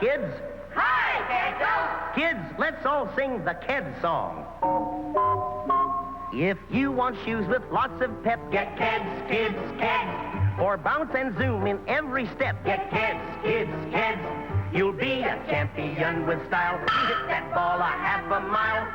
kids. Hi, Kedso. Kids, let's all sing the Ked song. If you want shoes with lots of pep, Get Keds, kids, Keds. or bounce and zoom in every step, Get Keds, kids, Keds. you'll be a champion with style. Hit that ball a half a mile.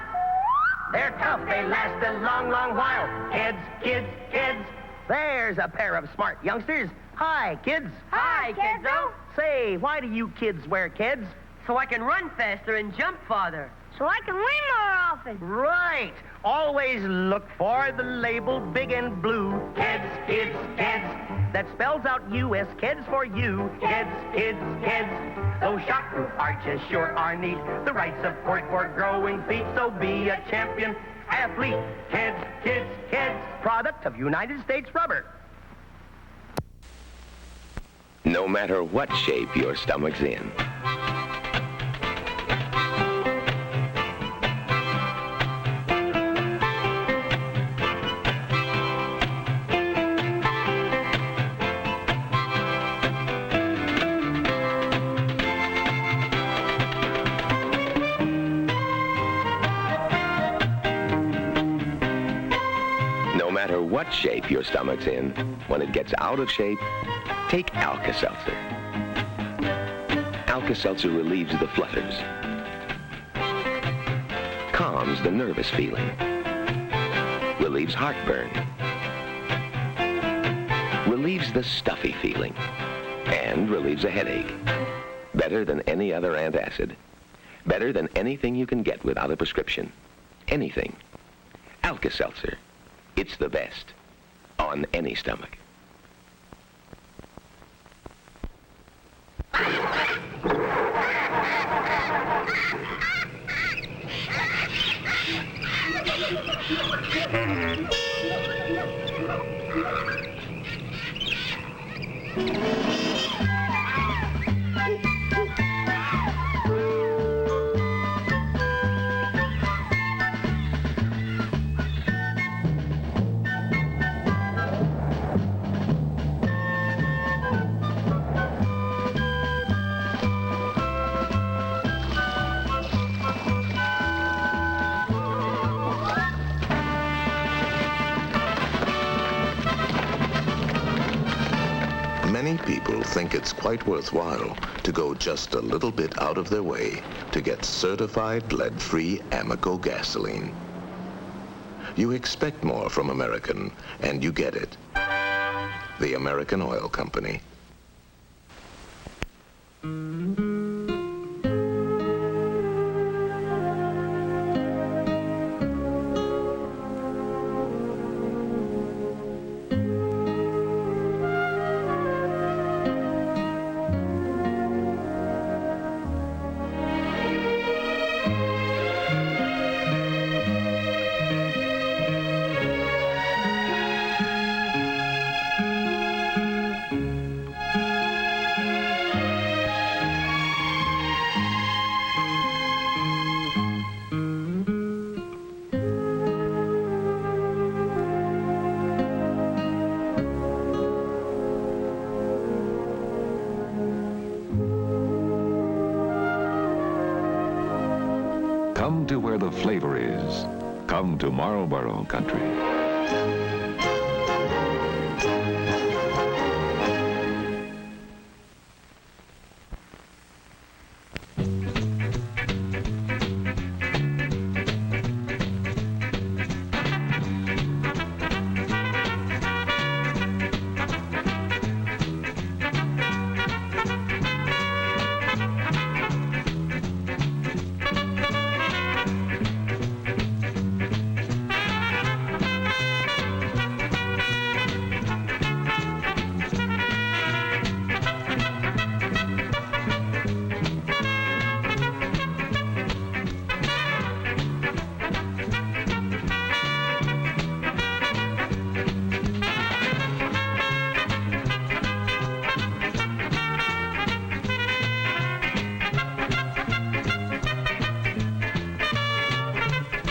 They're tough, they last a long, long while. Kids, kids, kids. There's a pair of smart youngsters. Hi, kids. Hi, Kedso. Say, why do you kids wear kids? So I can run faster and jump farther. So I can win more often. Right. Always look for the label big and blue. Kids, kids, kids. That spells out U.S. Kids for you. Kids, kids, kids. Those shockproof arches sure are neat. The right support for growing feet. So be a champion athlete. Kids, kids, kids. Product of United States Rubber. No matter what shape your stomach's in. No matter what shape your stomach's in, when it gets out of shape, take Alka-seltzer. Alka-seltzer relieves the flutters, calms the nervous feeling, relieves heartburn, relieves the stuffy feeling, and relieves a headache. Better than any other antacid. Better than anything you can get without a prescription. Anything. Alka-seltzer. It's the best on any stomach. Many people think it's quite worthwhile to go just a little bit out of their way to get certified lead-free Amoco gasoline. You expect more from American, and you get it. The American Oil Company. Come to where the flavor is. Come to Marlboro country.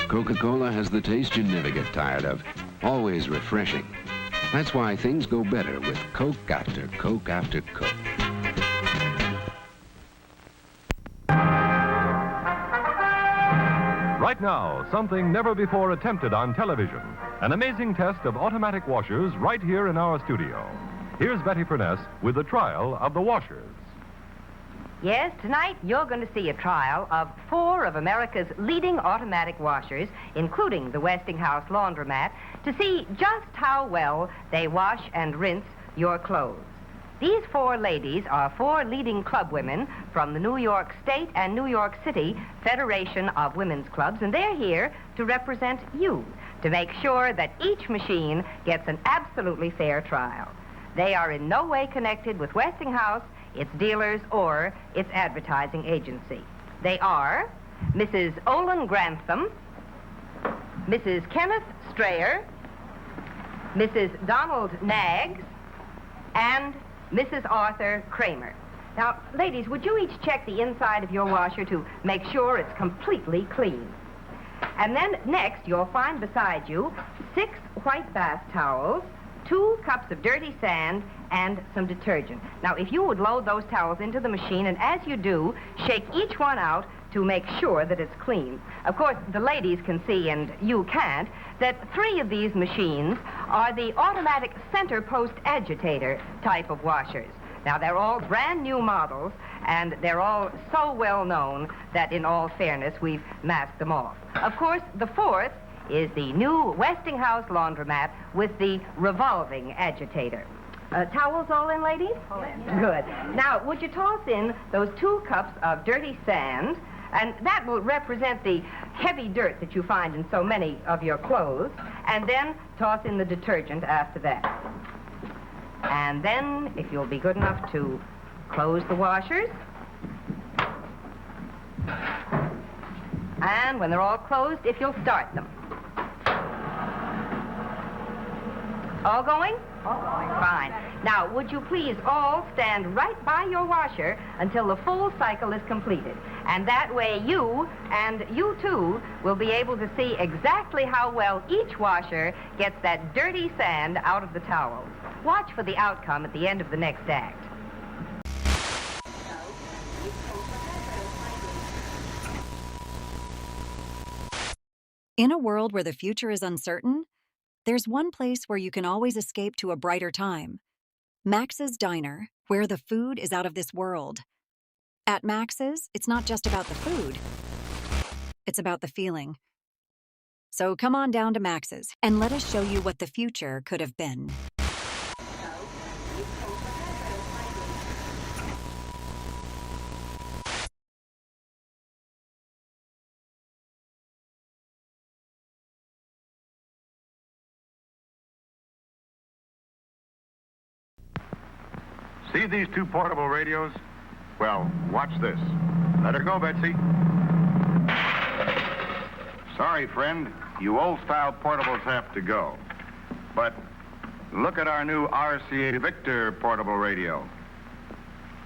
Coca-Cola has the taste you never get tired of. Always refreshing. That's why things go better with Coke after Coke after Coke. Right now, something never before attempted on television. An amazing test of automatic washers right here in our studio. Here's Betty Furness with the trial of the washers. Yes, tonight you're going to see a trial of 4 of America's leading automatic washers, including the Westinghouse laundromat, to see just how well they wash and rinse your clothes. These 4 ladies are 4 leading club women from the New York State and New York City Federation of Women's Clubs, and they're here to represent you, to make sure that each machine gets an absolutely fair trial. They are in no way connected with Westinghouse, its dealers, or its advertising agency. They are Mrs. Olin Grantham, Mrs. Kenneth Strayer, Mrs. Donald Naggs, and Mrs. Arthur Kramer. Now, ladies, would you each check the inside of your washer to make sure it's completely clean? And then next, you'll find beside you 6 white bath towels, 2 cups of dirty sand, and some detergent. Now, if you would load those towels into the machine, and as you do, shake each one out to make sure that it's clean. Of course, the ladies can see, and you can't, that 3 of these machines are the automatic center post agitator type of washers. Now, they're all brand new models, and they're all so well known that, in all fairness, we've masked them off. Of course, the 4th is the new Westinghouse laundromat with the revolving agitator. Towels all in, ladies? Good. Now, would you toss in those 2 cups of dirty sand, and that will represent the heavy dirt that you find in so many of your clothes, and then toss in the detergent after that. And then, if you'll be good enough to close the washers. And when they're all closed, if you'll start them. All going? All going. Fine. Now, would you please all stand right by your washer until the full cycle is completed? And that way you, and you too, will be able to see exactly how well each washer gets that dirty sand out of the towels. Watch for the outcome at the end of the next act. In a world where the future is uncertain, there's one place where you can always escape to a brighter time. Max's Diner, where the food is out of this world. At Max's, it's not just about the food. It's about the feeling. So come on down to Max's and let us show you what the future could have been. See these 2 portable radios? Well, watch this. Let her go, Betsy. Sorry, friend. You old-style portables have to go. But look at our new RCA Victor portable radio.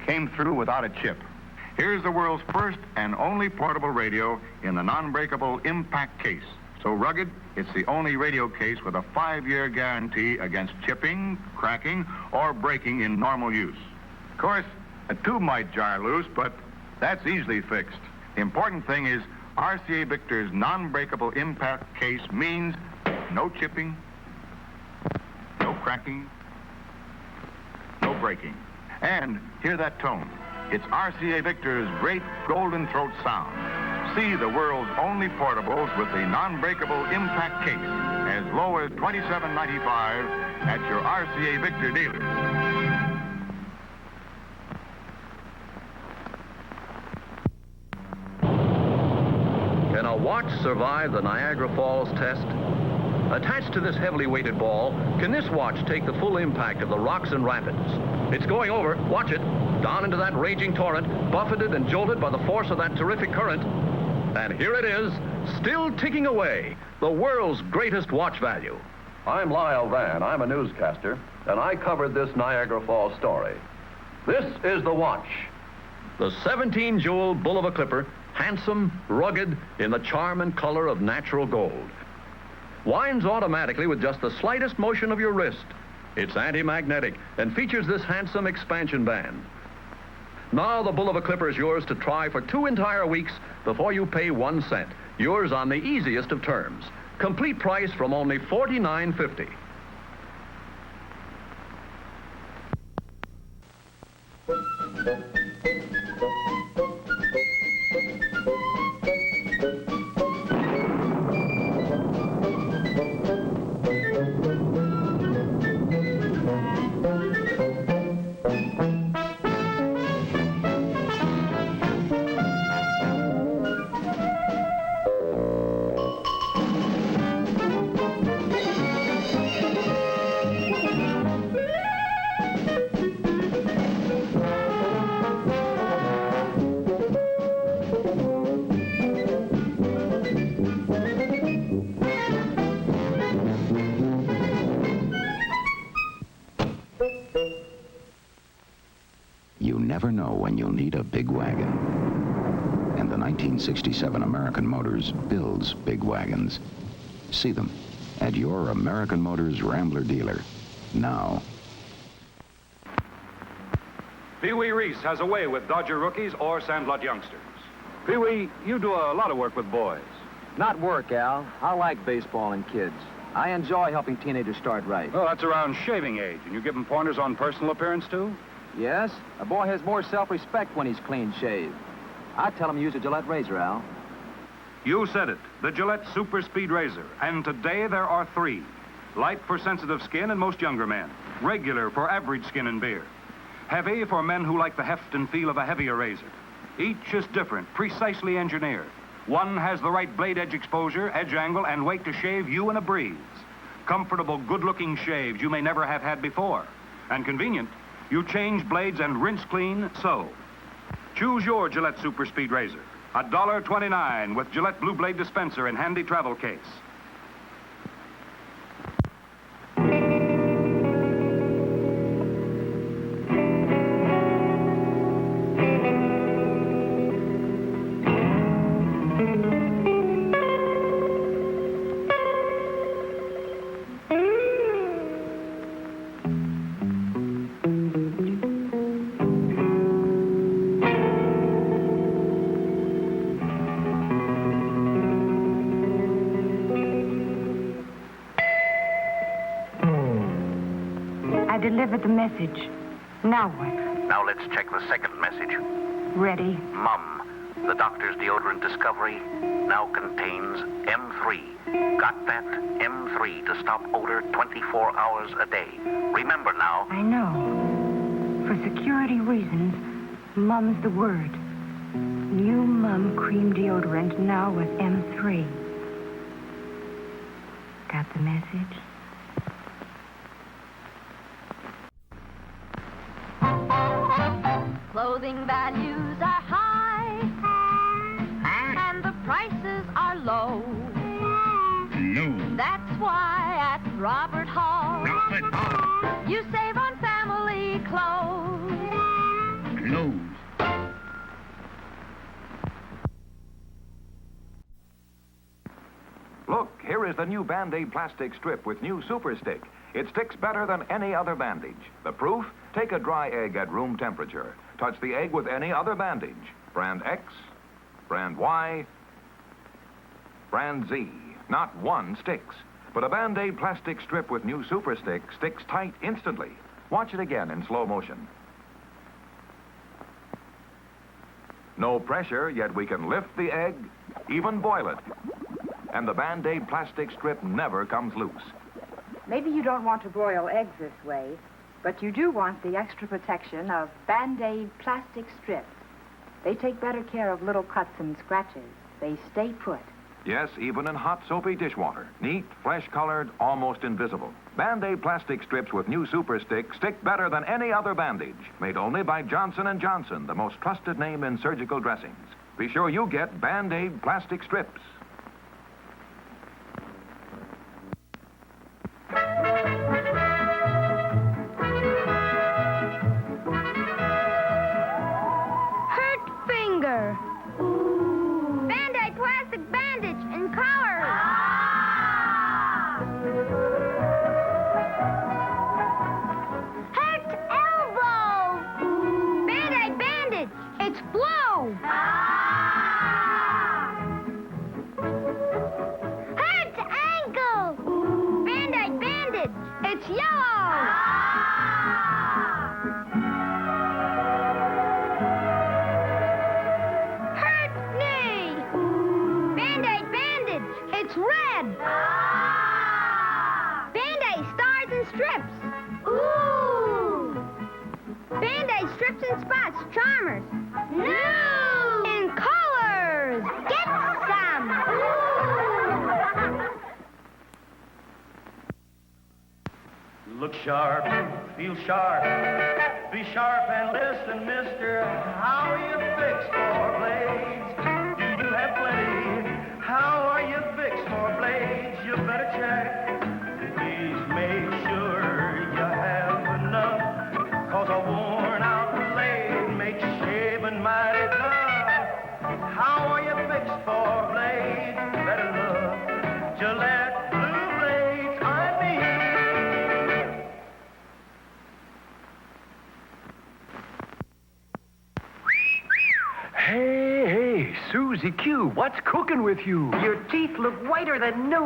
Came through without a chip. Here's the world's first and only portable radio in the non-breakable impact case. So rugged, it's the only radio case with a 5-year guarantee against chipping, cracking, or breaking in normal use. Of course, a tube might jar loose, but that's easily fixed. The important thing is RCA Victor's non-breakable impact case means no chipping, no cracking, no breaking. And hear that tone. It's RCA Victor's great golden throat sound. See the world's only portables with the non-breakable impact case as low as $27.95 at your RCA Victor dealer. Can a watch survive the Niagara Falls test? Attached to this heavily weighted ball, can this watch take the full impact of the rocks and rapids? It's going over, watch it, down into that raging torrent, buffeted and jolted by the force of that terrific current. And here it is, still ticking away, the world's greatest watch value. I'm Lyle Van. I'm a newscaster, and I covered this Niagara Falls story. This is the watch. The 17-jewel Bulova Clipper, handsome, rugged, in the charm and color of natural gold. Winds automatically with just the slightest motion of your wrist. It's anti-magnetic and features this handsome expansion band. Now the Bulova Clipper is yours to try for 2 entire weeks before you pay 1 cent. Yours on the easiest of terms. Complete price from only $49.50. You never know when you'll need a big wagon. And the 1967 American Motors builds big wagons. See them at your American Motors Rambler dealer now. Pee-wee Reese has a way with Dodger rookies or Sandlot youngsters. Pee-wee, you do a lot of work with boys. Not work, Al. I like baseball and kids. I enjoy helping teenagers start right. Oh, that's around shaving age, and you give them pointers on personal appearance, too? Yes, a boy has more self-respect when he's clean shaved. I tell him to use a Gillette razor, Al. You said it, the Gillette Super Speed Razor. And today there are 3. Light for sensitive skin and most younger men. Regular for average skin and beard. Heavy for men who like the heft and feel of a heavier razor. Each is different, precisely engineered. One has the right blade edge exposure, edge angle, and weight to shave you in a breeze. Comfortable, good-looking shaves you may never have had before. And convenient. You change blades and rinse clean, so. Choose your Gillette Super Speed Razor. $1.29 with Gillette Blue Blade dispenser in handy travel case. Delivered the message. Now what? Now let's check the second message. Ready? Mum, the doctor's deodorant discovery now contains M3. Got that? M3 to stop odor 24 hours a day. Remember now. I know. For security reasons, Mum's the word. New Mum cream deodorant now with M3. Got the message? Clothing values are high, and the prices are low. No. That's why at Robert Hall, you save on family clothes. Clothes. Look, here is the new Band-Aid plastic strip with new Super Stick. It sticks better than any other bandage. The proof? Take a dry egg at room temperature. Touch the egg with any other bandage. Brand X, brand Y, brand Z. Not one sticks. But a Band-Aid plastic strip with new Super Stick sticks tight instantly. Watch it again in slow motion. No pressure, yet we can lift the egg, even boil it. And the Band-Aid plastic strip never comes loose. Maybe you don't want to broil eggs this way, but you do want the extra protection of Band-Aid plastic strips. They take better care of little cuts and scratches. They stay put. Yes, even in hot, soapy dishwater. Neat, fresh-colored, almost invisible. Band-Aid plastic strips with new Super Stick stick better than any other bandage. Made only by Johnson & Johnson, the most trusted name in surgical dressings. Be sure you get Band-Aid plastic strips. Hurt finger. Band-Aid plastic bandage and collar. Hurt elbow. Band-Aid bandage. It's blue. Band-Aid strips and spots, charmers. New! In colors. Get some. Look sharp, feel sharp. Be sharp and listen, mister. How are you fixed for blades? Do you have plenty? How are you fixed for blades? You better check. Please make sure you have enough. Cause a worn out blade makes shaving mighty tough. How are you fixed for blades? Better look. Gillette blue blades, I mean. Hey, Susie Q, what's cooking with you? Your teeth look whiter than new.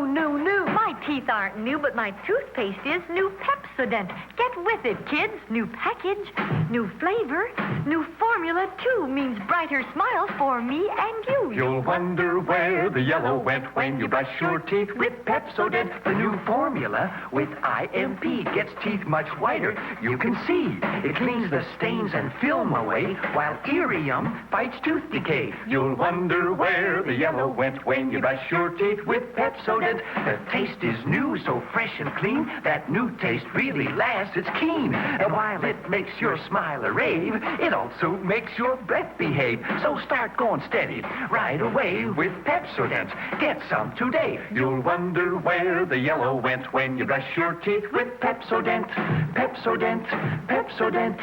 My teeth aren't new, but my toothpaste is new Pepsodent. Get with it, kids. New package, new flavor, new formula, too, means brighter smiles for me and you. You'll wonder where the yellow went when you brush your teeth with Pepsodent. The new formula with IMP gets teeth much whiter. You can see. It cleans the stains and film away, while Irium fights tooth decay. You'll wonder where the yellow went when you brush your teeth with Pepsodent. The taste is new, so fresh and clean. That new taste really lasts, it's keen. And while it makes your smile a rave, it also makes your breath behave. So start going steady right away with Pepsodent. Get some today. You'll wonder where the yellow went when you brush your teeth with Pepsodent. Pepsodent, Pepsodent.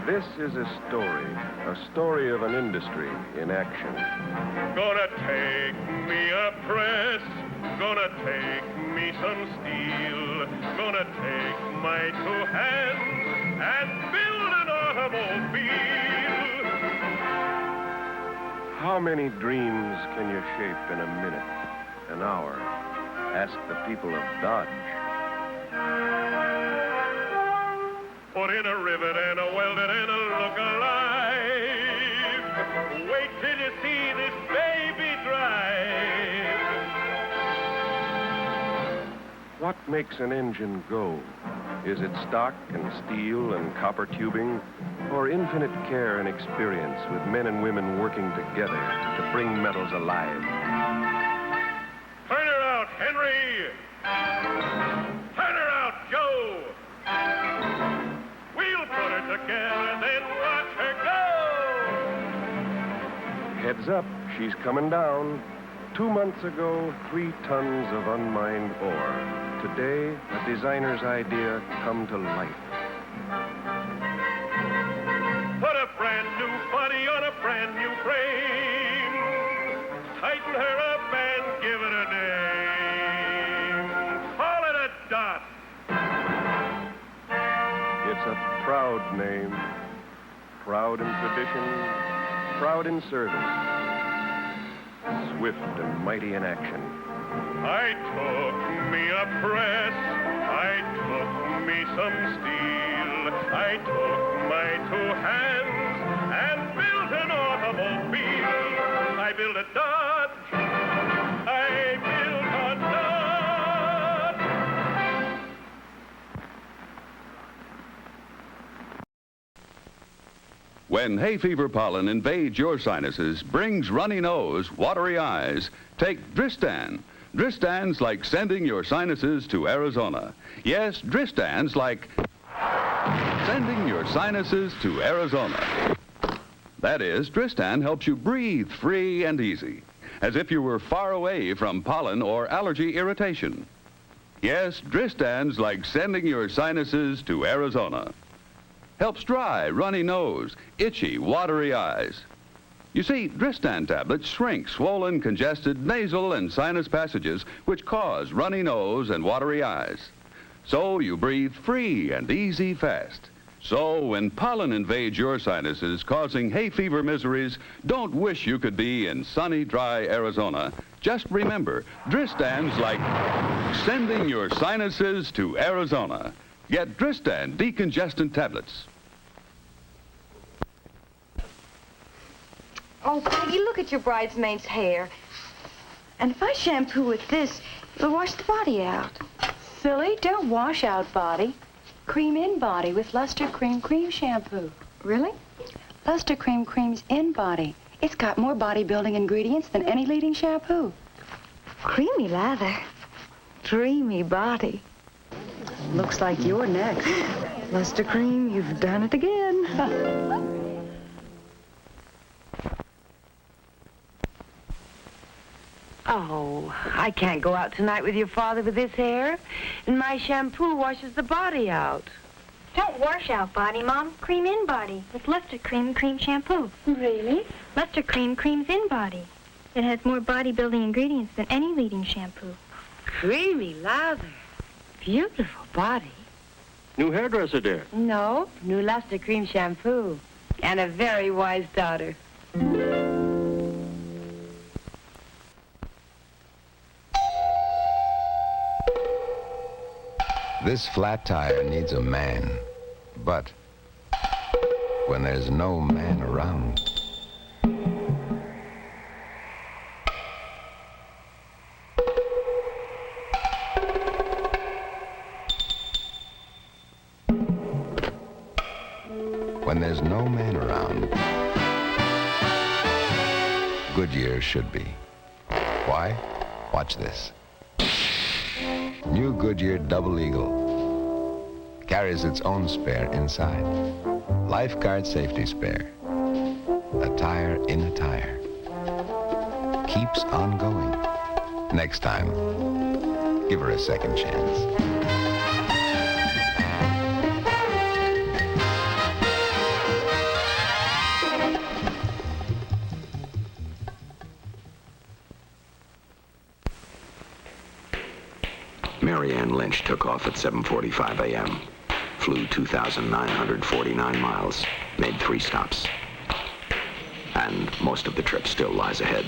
This is a story of an industry in action. Gonna take me a press, gonna take me some steel, gonna take my two hands and build an automobile. How many dreams can you shape in a minute, an hour? Ask the people of Dodge. Put in a rivet and a welded and a look alive. Wait till you see this baby drive. What makes an engine go? Is it stock and steel and copper tubing, or infinite care and experience with men and women working together to bring metals alive? Turn her out, Henry! Turn her out, Joe! We'll put her together, then watch her go! Heads up, she's coming down. 2 months ago, 3 tons of unmined ore. Today, a designer's idea come to life. Put a brand new body on a brand new frame. Tighten her up and give it a name. Call it a dot. It's a proud name. Proud in tradition, proud in service. Swift and mighty in action. I took me a press, I took me some steel, I took my 2 hands and built an automobile. I built a Dodge, I built a Dodge. When hay fever pollen invades your sinuses, brings runny nose, watery eyes, take Dristan. Dristan's like sending your sinuses to Arizona. Yes, Dristan's like sending your sinuses to Arizona. That is, Dristan helps you breathe free and easy, as if you were far away from pollen or allergy irritation. Yes, Dristan's like sending your sinuses to Arizona. Helps dry, runny nose, itchy, watery eyes. You see, Dristan tablets shrink swollen, congested nasal and sinus passages which cause runny nose and watery eyes. So you breathe free and easy fast. So when pollen invades your sinuses causing hay fever miseries, don't wish you could be in sunny, dry Arizona. Just remember, Dristan's like sending your sinuses to Arizona. Get Dristan decongestant tablets. Oh, Peggy, look at your bridesmaid's hair. And if I shampoo with this, it'll wash the body out. Silly, don't wash out body. Cream in body with Lustre-Creme cream shampoo. Really? Lustre-Creme creams in body. It's got more body-building ingredients than any leading shampoo. Creamy lather. Dreamy body. Looks like you're next. Lustre-Creme, you've done it again. Oh, I can't go out tonight with your father with this hair. And my shampoo washes the body out. Don't wash out body, Mom. Cream in body with Lustre-Creme cream shampoo. Really? Lustre-Creme creams in body. It has more body-building ingredients than any leading shampoo. Creamy lather. Beautiful body. New hairdresser, dear. No, new Lustre-Creme shampoo. And a very wise daughter. This flat tire needs a man, but when there's no man around, when there's no man around, Goodyear should be. Why? Watch this. New Goodyear Double Eagle carries its own spare inside. Lifeguard safety spare. A tire in a tire. Keeps on going. Next time, give her a second chance. Mary Ann Lynch took off at 7:45 a.m., flew 2,949 miles, made 3 stops. And most of the trip still lies ahead.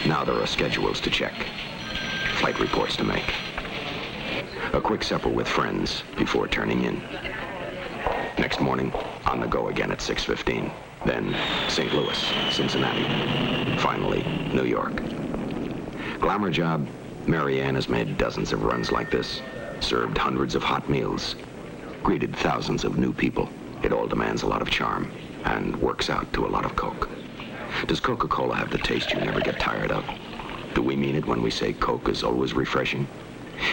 Now there are schedules to check, flight reports to make, a quick supper with friends before turning in. Next morning, on the go again at 6:15. Then St. Louis, Cincinnati, finally New York. Glamour job. Mary Ann has made dozens of runs like this, served hundreds of hot meals, greeted thousands of new people. It all demands a lot of charm and works out to a lot of Coke. Does Coca-Cola have the taste you never get tired of? Do we mean it when we say Coke is always refreshing?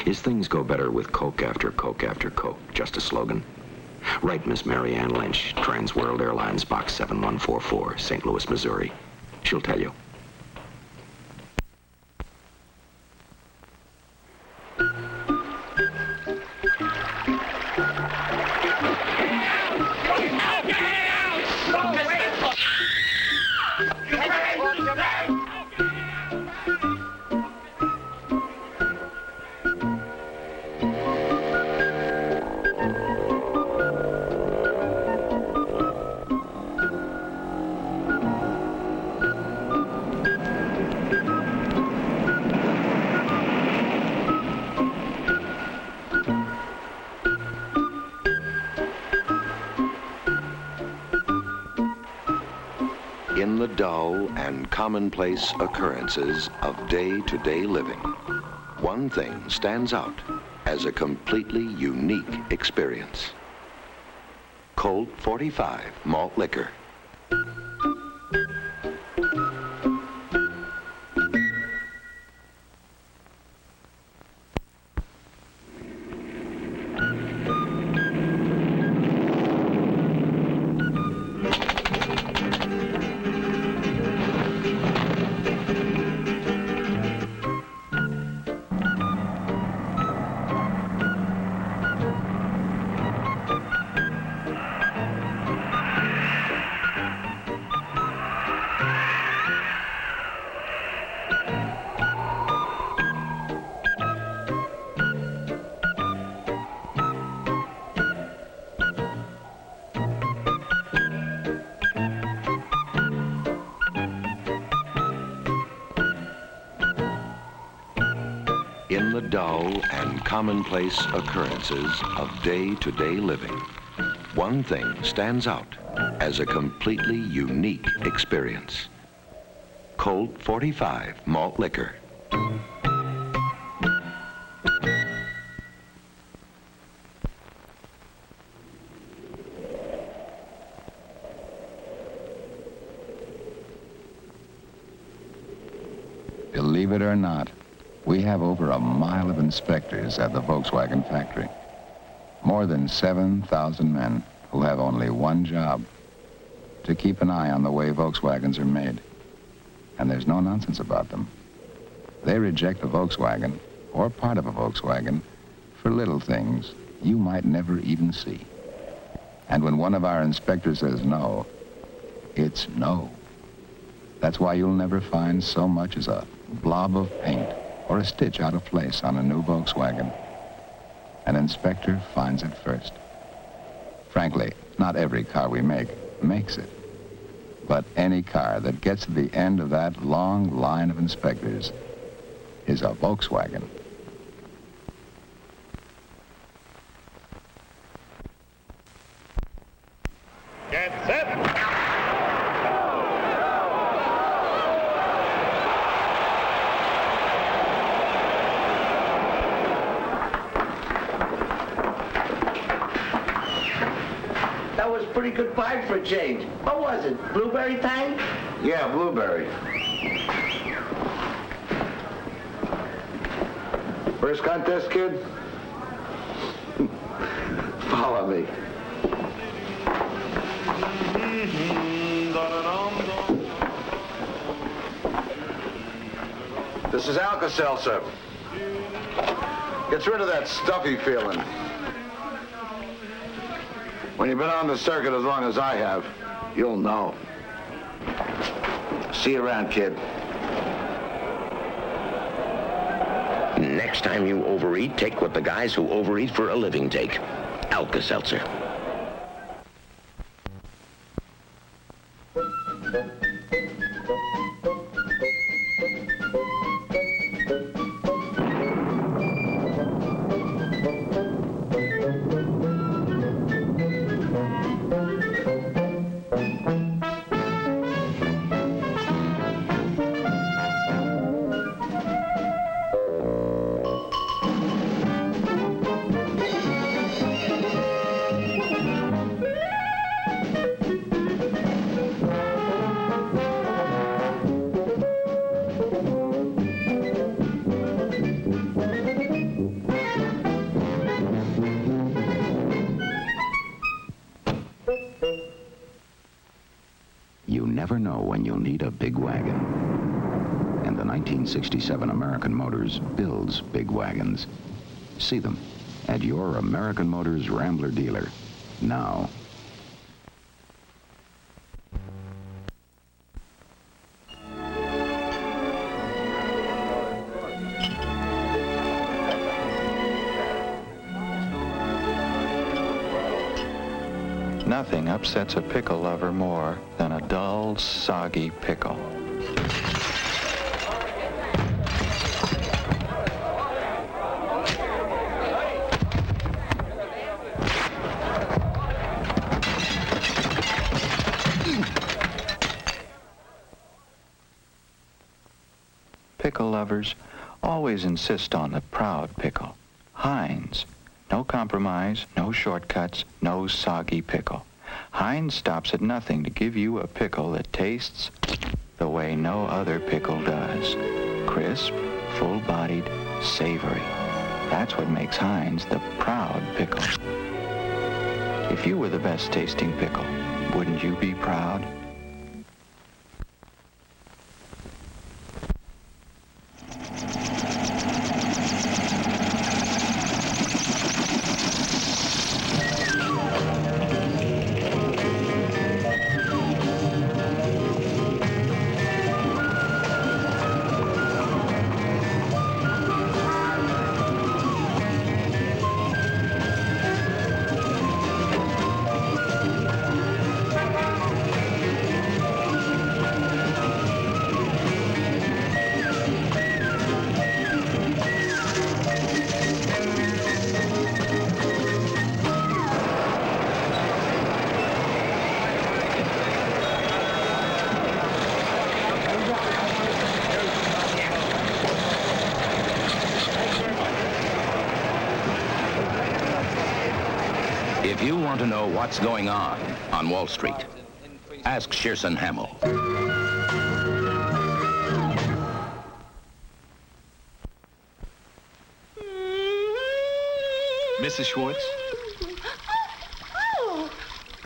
Is things go better with Coke after Coke after Coke just a slogan? Write Miss Mary Ann Lynch, Trans World Airlines, Box 7144, St. Louis, Missouri. She'll tell you. In the dull and commonplace occurrences of day-to-day living, one thing stands out as a completely unique experience. Colt 45 malt liquor. dull and commonplace occurrences of day-to-day living, one thing stands out as a completely unique experience. Colt 45 malt liquor. Believe it or not, we have over a mile of inspectors at the Volkswagen factory. More than 7,000 men who have only one job: to keep an eye on the way Volkswagens are made. And there's no nonsense about them. They reject a Volkswagen, or part of a Volkswagen, for little things you might never even see. And when one of our inspectors says no, it's no. That's why you'll never find so much as a blob of paint or a stitch out of place on a new Volkswagen. An inspector finds it first. Frankly, not every car we make makes it. But any car that gets to the end of that long line of inspectors is a Volkswagen. Get set. That was pretty good pipe for a change. What was it? Blueberry tang? Yeah, blueberry. First contest, kid? Follow me. This is Alka-seltzer. Gets rid of that stuffy feeling. When you've been on the circuit as long as I have, you'll know. See you around, kid. Next time you overeat, take what the guys who overeat for a living take. Alka-seltzer. You never know when you'll need a big wagon. And the 1967 American Motors builds big wagons. See them at your American Motors Rambler dealer now. Nothing upsets a pickle lover more than a dull, soggy pickle. Pickle lovers always insist on the proud pickle. Heinz. No compromise, no shortcuts, no soggy pickle. Heinz stops at nothing to give you a pickle that tastes the way no other pickle does. Crisp, full-bodied, savory. That's what makes Heinz the proud pickle. If you were the best tasting pickle, wouldn't you be proud? If you want to know what's going on Wall Street, ask Shearson Hammil. Mrs. Schwartz? Oh,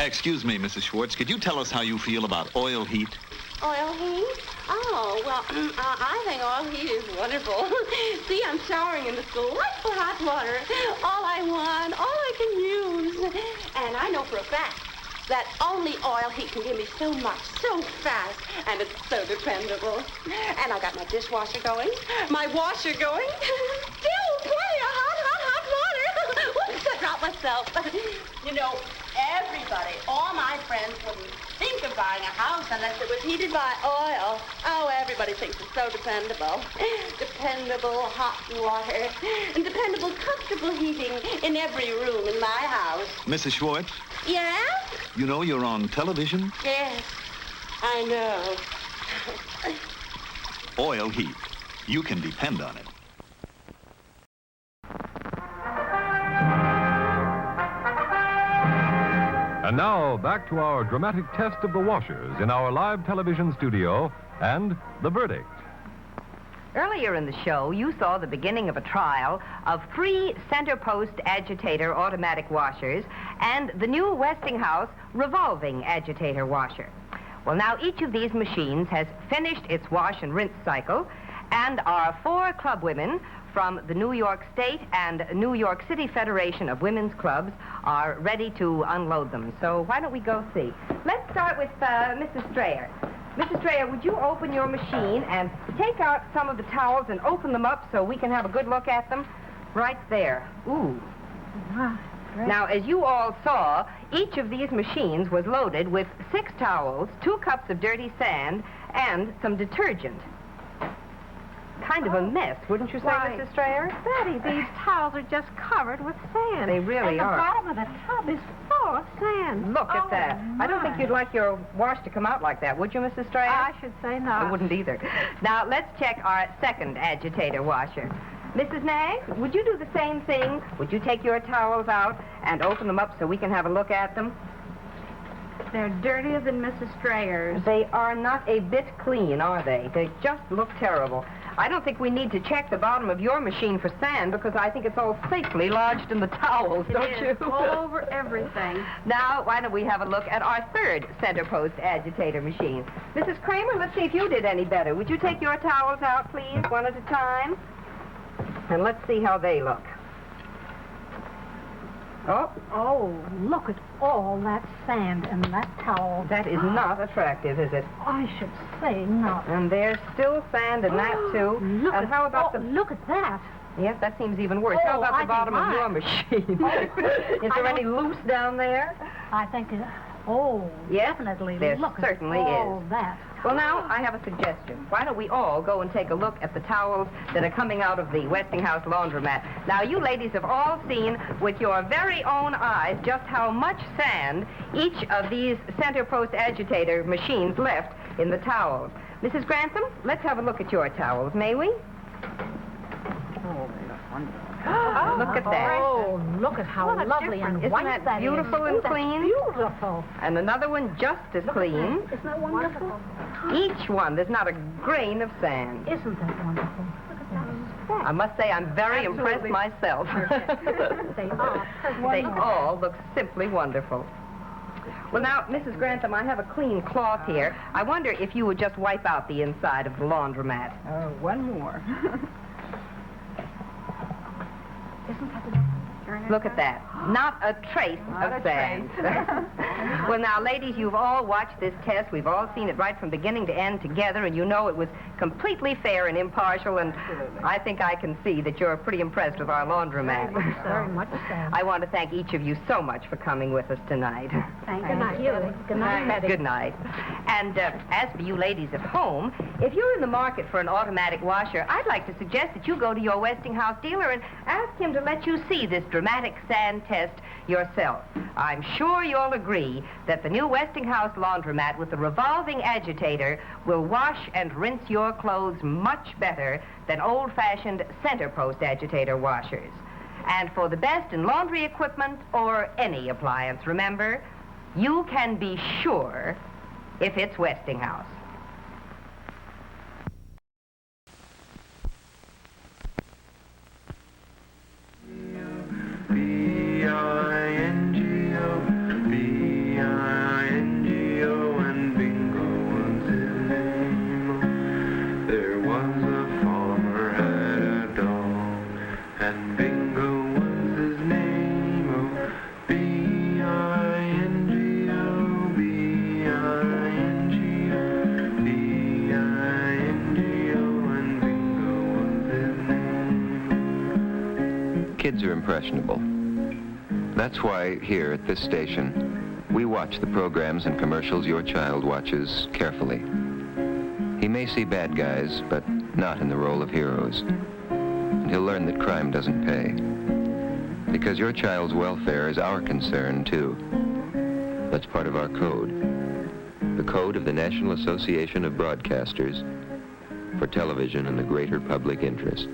Excuse me, Mrs. Schwartz. Could you tell us how you feel about oil heat? oil heat? Oh, well, I think oil heat is wonderful. See, I'm showering in the school right for hot water. All I want, all I can use. And I know for a fact that only oil heat can give me so much, so fast, and it's so dependable. And I got my dishwasher going, my washer going. Still plenty of hot water. Whoops, I dropped myself. You know, everybody, all my friends wouldn't think of buying a house unless it was heated by oil. Oh, everybody thinks it's so dependable. Dependable hot water and dependable comfortable heating in every room in my house. Mrs. Schwartz, Yeah? you know you're on television? Yes, I know. Oil heat. You can depend on it. And now, back to our dramatic test of the washers in our live television studio and the verdict. Earlier in the show, you saw the beginning of a trial of 3 center post agitator automatic washers and the new Westinghouse revolving agitator washer. Well, now each of these machines has finished its wash and rinse cycle, and our 4 club women from the New York State and New York City Federation of Women's Clubs are ready to unload them. So why don't we go see? Let's start with Mrs. Strayer. Mrs. Strayer, would you open your machine and take out some of the towels and open them up so we can have a good look at them? Right there. Ooh. Now, as you all saw, each of these machines was loaded with 6 towels, 2 cups of dirty sand, and some detergent. Kind of a mess, wouldn't you say, Mrs. Strayer? Betty, these towels are just covered with sand. They really are. And the bottom of the tub is full of sand. Look at that. I don't think you'd like your wash to come out like that, would you, Mrs. Strayer? I should say not. I wouldn't either. Now, let's check our second agitator washer. Mrs. Nagg, would you do the same thing? Would you take your towels out and open them up so we can have a look at them? They're dirtier than Mrs. Strayer's. They are not a bit clean, are they? They just look terrible. I don't think we need to check the bottom of your machine for sand because I think it's all safely lodged in the towels, don't you? All over everything. Now, why don't we have a look at our third center post agitator machine? Mrs. Kramer, let's see if you did any better. Would you take your towels out, please, one at a time? And let's see how they look. Oh, look at all that sand in that towel. That is not attractive, is it? I should say not. And there's still sand in that, too. Look and at, how about look at that. Yes, that seems even worse. How about the bottom of your machine? Is there any loose down there? I think it... yes, definitely. There look certainly at is. all that. Well, now, I have a suggestion. Why don't we all go and take a look at the towels that are coming out of the Westinghouse laundromat? Now, you ladies have all seen with your very own eyes just how much sand each of these center post agitator machines left in the towels. Mrs. Grantham, let's have a look at your towels, may we? Look at that. Oh, look at how lovely and Isn't white that beautiful and clean? Beautiful. And another one just as clean. Isn't that wonderful? Each one, there's not a grain of sand. Isn't that wonderful? I must say I'm very impressed myself. They are. They all look simply wonderful. Well, now, Mrs. Grantham, I have a clean cloth here. I wonder if you would just wipe out the inside of the laundromat. Oh, one more. Look at that. Not a trace of sand. Well, now, ladies, you've all watched this test. We've all seen it right from beginning to end together, and you know it was completely fair and impartial, and I think I can see that you're pretty impressed with our laundromat. Very much so. I want to thank each of you so much for coming with us tonight. Thank you. Good night, Betty. Good night. And as for you ladies at home, if you're in the market for an automatic washer, I'd like to suggest that you go to your Westinghouse dealer and ask him to let you see this dramatic sand test yourself. I'm sure you'll agree that the new Westinghouse laundromat with the revolving agitator will wash and rinse your clothes much better than old-fashioned center post agitator washers. And for the best in laundry equipment or any appliance, remember, you can be sure if it's Westinghouse. Kids are impressionable. That's why here at this station, we watch the programs and commercials your child watches carefully. He may see bad guys, but not in the role of heroes. And he'll learn that crime doesn't pay. Because your child's welfare is our concern, too. That's part of our code. The code of the National Association of Broadcasters for television and the greater public interest.